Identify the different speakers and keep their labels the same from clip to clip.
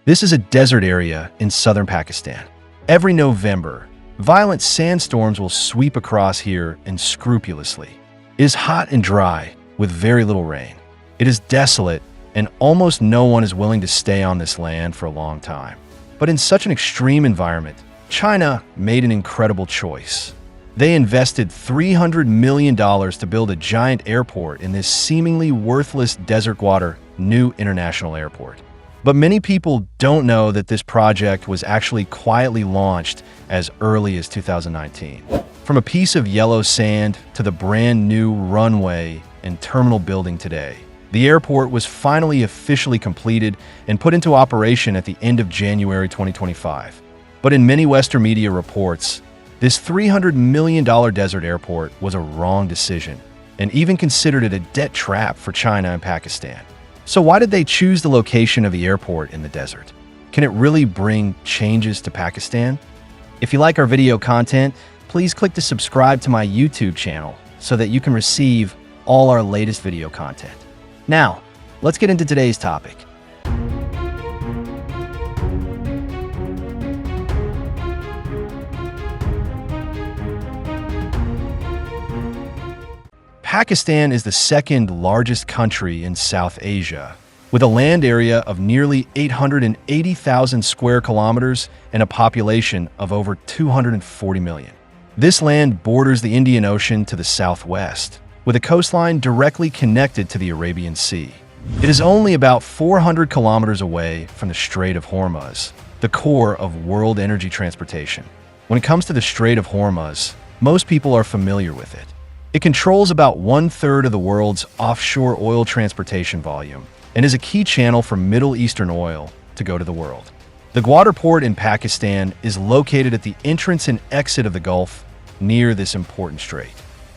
Speaker 1: This is a desert area in southern Pakistan. Every November, violent sandstorms will sweep across here unscrupulously. It is hot and dry, with very little rain. It is desolate, and almost no one is willing to stay on this land for a long time. But in such an extreme environment, China made an incredible choice. They invested $300 million to build a giant airport in this seemingly worthless desert Gwadar International Airport. But many people don't know that this project was actually quietly launched as early as 2019. From a piece of yellow sand to the brand new runway and terminal building today, the airport was finally officially completed and put into operation at the end of January 2025. But in many Western media reports, this $300 million desert airport was a wrong decision, and even considered it a debt trap for China and Pakistan. So why did they choose the location of the airport in the desert? Can it really bring changes to Pakistan? If you like our video content, please click to subscribe to my YouTube channel so that you can receive all our latest video content. Now, let's get into today's topic. Pakistan is the second largest country in South Asia, with a land area of nearly 880,000 square kilometers and a population of over 240 million. This land borders the Indian Ocean to the southwest, with a coastline directly connected to the Arabian Sea. It is only about 400 kilometers away from the Strait of Hormuz, the core of world energy transportation. When it comes to the Strait of Hormuz, most people are familiar with it. It controls about 1/3 of the world's offshore oil transportation volume and is a key channel for Middle Eastern oil to go to the world. The Gwadar port in Pakistan is located at the entrance and exit of the Gulf near this important strait.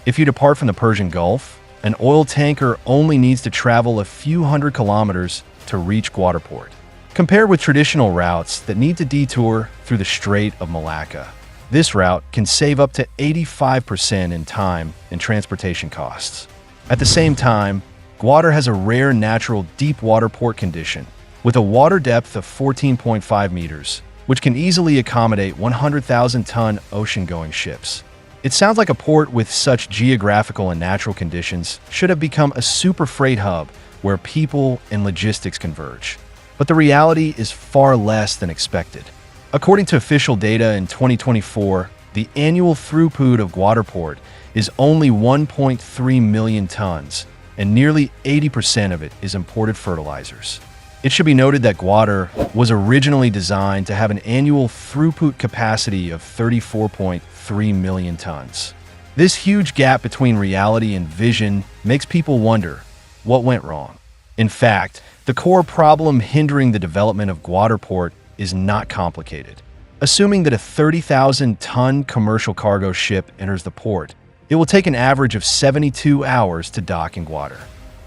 Speaker 1: If you depart from the Persian Gulf, an oil tanker only needs to travel a few hundred kilometers to reach Gwadar port, compared with traditional routes that need to detour through the Strait of Malacca. This route can save up to 85% in time and transportation costs. At the same time, Gwadar has a rare natural deep water port condition with a water depth of 14.5 meters, which can easily accommodate 100,000-ton ocean-going ships. It sounds like a port with such geographical and natural conditions should have become a super freight hub where people and logistics converge. But the reality is far less than expected. According to official data in 2024, the annual throughput of Gwadar Port is only 1.3 million tons, and nearly 80% of it is imported fertilizers. It should be noted that Gwadar was originally designed to have an annual throughput capacity of 34.3 million tons. This huge gap between reality and vision makes people wonder, what went wrong? In fact, the core problem hindering the development of Gwadar Port is not complicated. Assuming that a 30,000-ton commercial cargo ship enters the port, it will take an average of 72 hours to dock in Gwadar.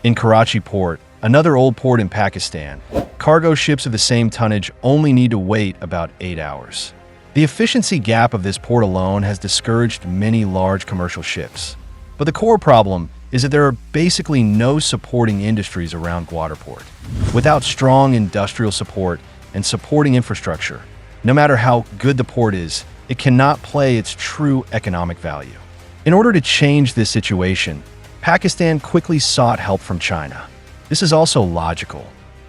Speaker 1: In Karachi Port, another old port in Pakistan, cargo ships of the same tonnage only need to wait about 8 hours. The efficiency gap of this port alone has discouraged many large commercial ships. But the core problem is that there are basically no supporting industries around Gwadar Port. Without strong industrial support and supporting infrastructure, no matter how good the port is, it cannot play its true economic value. In order to change this situation, Pakistan quickly sought help from China. This is also logical.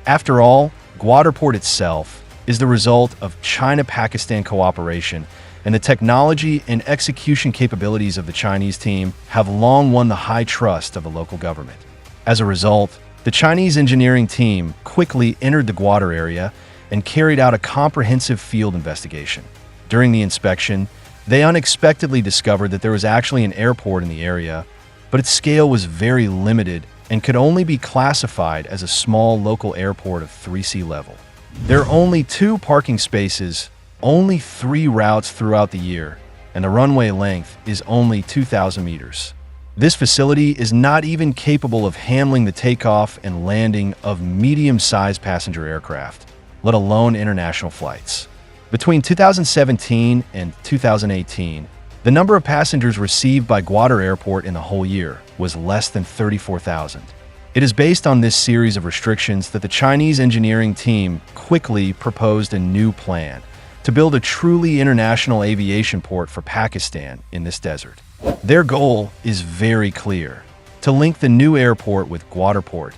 Speaker 1: After all, Gwadar Port itself is the result of China-Pakistan cooperation, and the technology and execution capabilities of the Chinese team have long won the high trust of the local government. As a result, the Chinese engineering team quickly entered the Gwadar area and carried out a comprehensive field investigation. During the inspection, they unexpectedly discovered that there was actually an airport in the area, but its scale was very limited and could only be classified as a small local airport of 3 sea level. There are only 2 parking spaces, only 3 routes throughout the year, and the runway length is only 2,000 meters. This facility is not even capable of handling the takeoff and landing of medium-sized passenger aircraft, let alone international flights. Between 2017 and 2018, the number of passengers received by Gwadar Airport in the whole year was less than 34,000. It is based on this series of restrictions that the Chinese engineering team quickly proposed a new plan to build a truly international aviation port for Pakistan in this desert. Their goal is very clear: to link the new airport with Gwadar Port,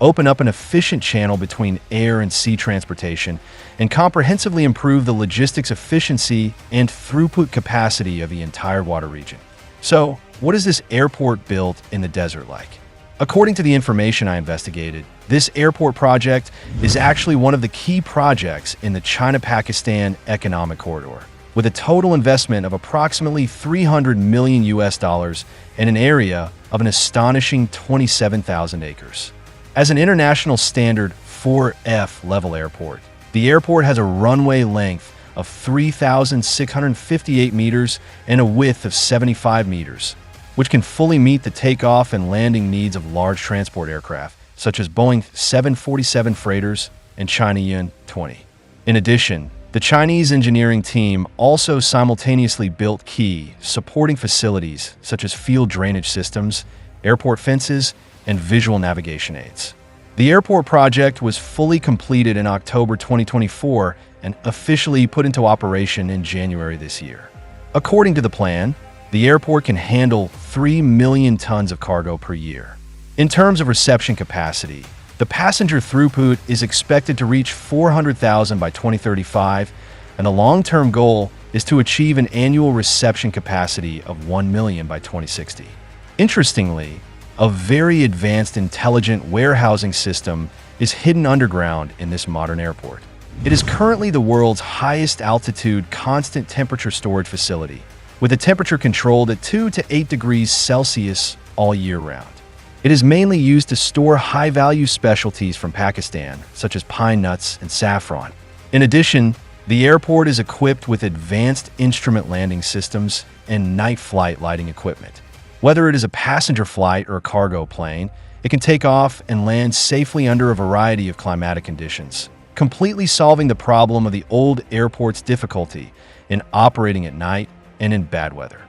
Speaker 1: open up an efficient channel between air and sea transportation, and comprehensively improve the logistics efficiency and throughput capacity of the entire water region. So, what is this airport built in the desert like? According to the information I investigated, this airport project is actually one of the key projects in the China-Pakistan economic corridor, with a total investment of approximately $300 million and an area of an astonishing 27,000 acres. As an international standard 4F level airport, the airport has a runway length of 3,658 meters and a width of 75 meters, which can fully meet the takeoff and landing needs of large transport aircraft, such as Boeing 747 freighters and China Yun-20. In addition, the Chinese engineering team also simultaneously built key supporting facilities such as field drainage systems, airport fences, and visual navigation aids. The airport project was fully completed in October 2024 and officially put into operation in January this year. According to the plan, the airport can handle 3 million tons of cargo per year. In terms of reception capacity, the passenger throughput is expected to reach 400,000 by 2035, and the long-term goal is to achieve an annual reception capacity of 1 million by 2060. Interestingly, a very advanced intelligent warehousing system is hidden underground in this modern airport. It is currently the world's highest altitude constant temperature storage facility, with the temperature controlled at 2 to 8 degrees Celsius all year round. It is mainly used to store high-value specialties from Pakistan, such as pine nuts and saffron. In addition, the airport is equipped with advanced instrument landing systems and night flight lighting equipment. Whether it is a passenger flight or a cargo plane, it can take off and land safely under a variety of climatic conditions, completely solving the problem of the old airport's difficulty in operating at night and in bad weather.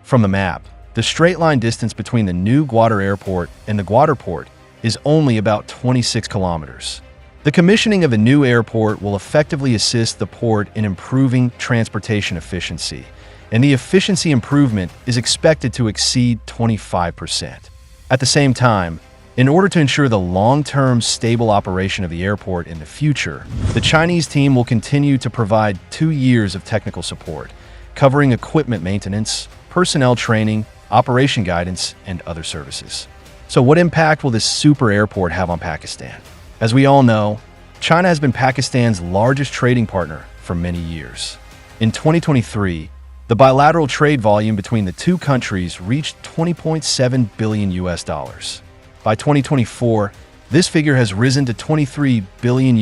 Speaker 1: From the map, the straight-line distance between the new Gwadar Airport and the Gwadar Port is only about 26 kilometers. The commissioning of the new airport will effectively assist the port in improving transportation efficiency, and the efficiency improvement is expected to exceed 25%. At the same time, in order to ensure the long-term stable operation of the airport in the future, the Chinese team will continue to provide 2 years of technical support, covering equipment maintenance, personnel training, operation guidance, and other services. So what impact will this super airport have on Pakistan? As we all know, China has been Pakistan's largest trading partner for many years. In 2023, the bilateral trade volume between the two countries reached $20.7 billion. By 2024, this figure has risen to $23 billion,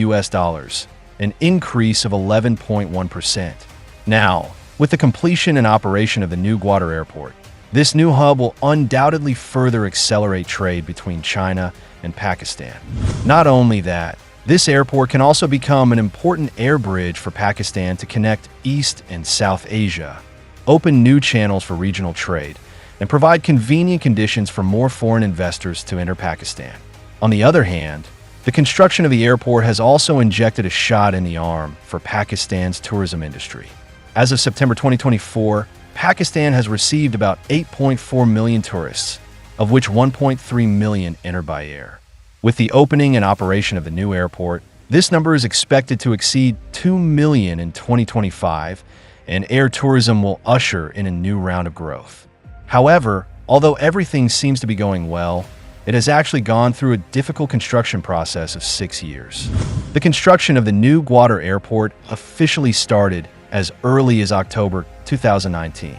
Speaker 1: an increase of 11.1%. Now, with the completion and operation of the new Gwadar Airport, this new hub will undoubtedly further accelerate trade between China and Pakistan. Not only that, this airport can also become an important air bridge for Pakistan to connect East and South Asia, open new channels for regional trade, and provide convenient conditions for more foreign investors to enter Pakistan. On the other hand, the construction of the airport has also injected a shot in the arm for Pakistan's tourism industry. As of September 2024, Pakistan has received about 8.4 million tourists, of which 1.3 million enter by air. With the opening and operation of the new airport, this number is expected to exceed 2 million in 2025, and air tourism will usher in a new round of growth. However, although everything seems to be going well, it has actually gone through a difficult construction process of 6 years. The construction of the new Gwadar Airport officially started as early as October 2019.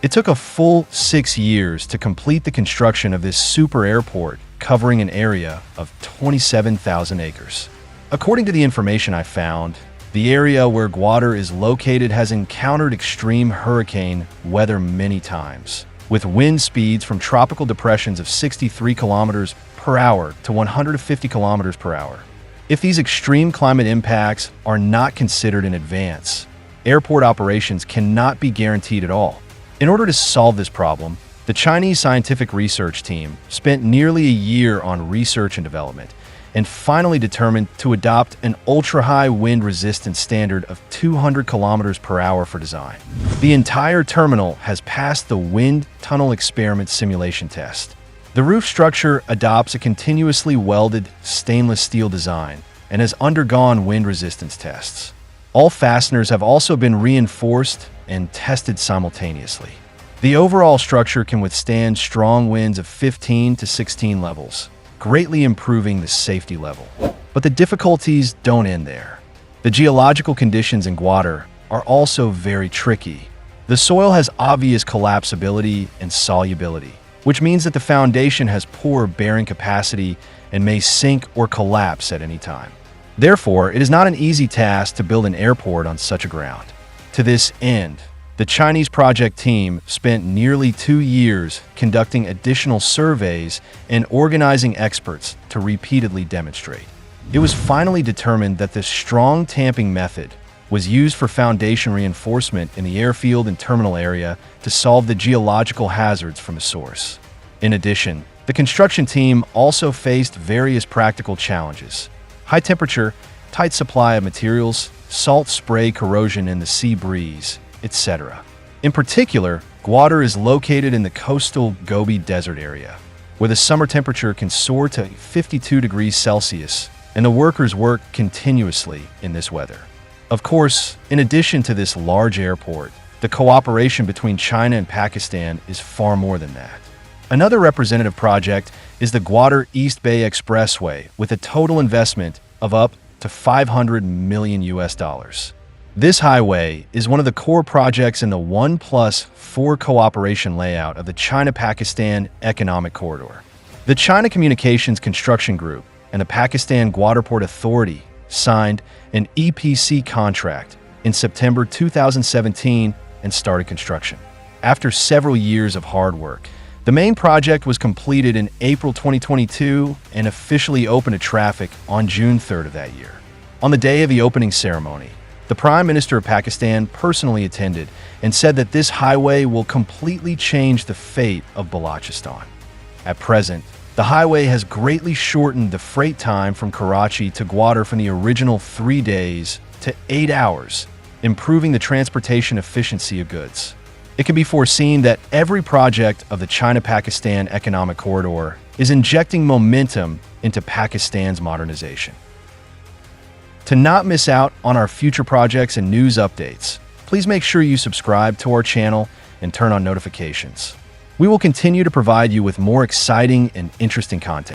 Speaker 1: It took a full 6 years to complete the construction of this super airport, covering an area of 27,000 acres. According to the information I found, the area where Gwadar is located has encountered extreme hurricane weather many times, with wind speeds from tropical depressions of 63 kilometers per hour to 150 kilometers per hour. If these extreme climate impacts are not considered in advance, airport operations cannot be guaranteed at all. In order to solve this problem, the The Chinese scientific research team spent nearly a year on research and development and finally determined to adopt an ultra-high wind resistance standard of 200 kilometers per hour for design. The entire terminal has passed the wind tunnel experiment simulation test. The roof structure adopts a continuously welded stainless steel design and has undergone wind resistance tests. All fasteners have also been reinforced and tested simultaneously. The overall structure can withstand strong winds of 15 to 16 levels, greatly improving the safety level. But the difficulties don't end there. The geological conditions in Gwadar are also very tricky. The soil has obvious collapsibility and solubility, which means that the foundation has poor bearing capacity and may sink or collapse at any time. Therefore, it is not an easy task to build an airport on such a ground. To this end, the Chinese project team spent nearly 2 years conducting additional surveys and organizing experts to repeatedly demonstrate. It was finally determined that this strong tamping method was used for foundation reinforcement in the airfield and terminal area to solve the geological hazards from the source. In addition, the construction team also faced various practical challenges: high temperature, tight supply of materials, salt spray corrosion in the sea breeze, etc. In particular, Gwadar is located in the coastal Gobi Desert area, where the summer temperature can soar to 52 degrees Celsius, and the workers work continuously in this weather. Of course, in addition to this large airport, the cooperation between China and Pakistan is far more than that. Another representative project is the Gwadar East Bay Expressway, with a total investment of up to $500 million. This highway is one of the core projects in the 1+4 cooperation layout of the China-Pakistan Economic Corridor. The China Communications Construction Group and the Pakistan Gwadar Port Authority signed an EPC contract in September 2017 and started construction. After several years of hard work, the main project was completed in April 2022 and officially opened to traffic on June 3rd of that year. On the day of the opening ceremony, the Prime Minister of Pakistan personally attended and said that this highway will completely change the fate of Balochistan. At present, the highway has greatly shortened the freight time from Karachi to Gwadar from the original 3 days to 8 hours, improving the transportation efficiency of goods. It can be foreseen that every project of the China-Pakistan Economic Corridor is injecting momentum into Pakistan's modernization. To not miss out on our future projects and news updates, please make sure you subscribe to our channel and turn on notifications. We will continue to provide you with more exciting and interesting content.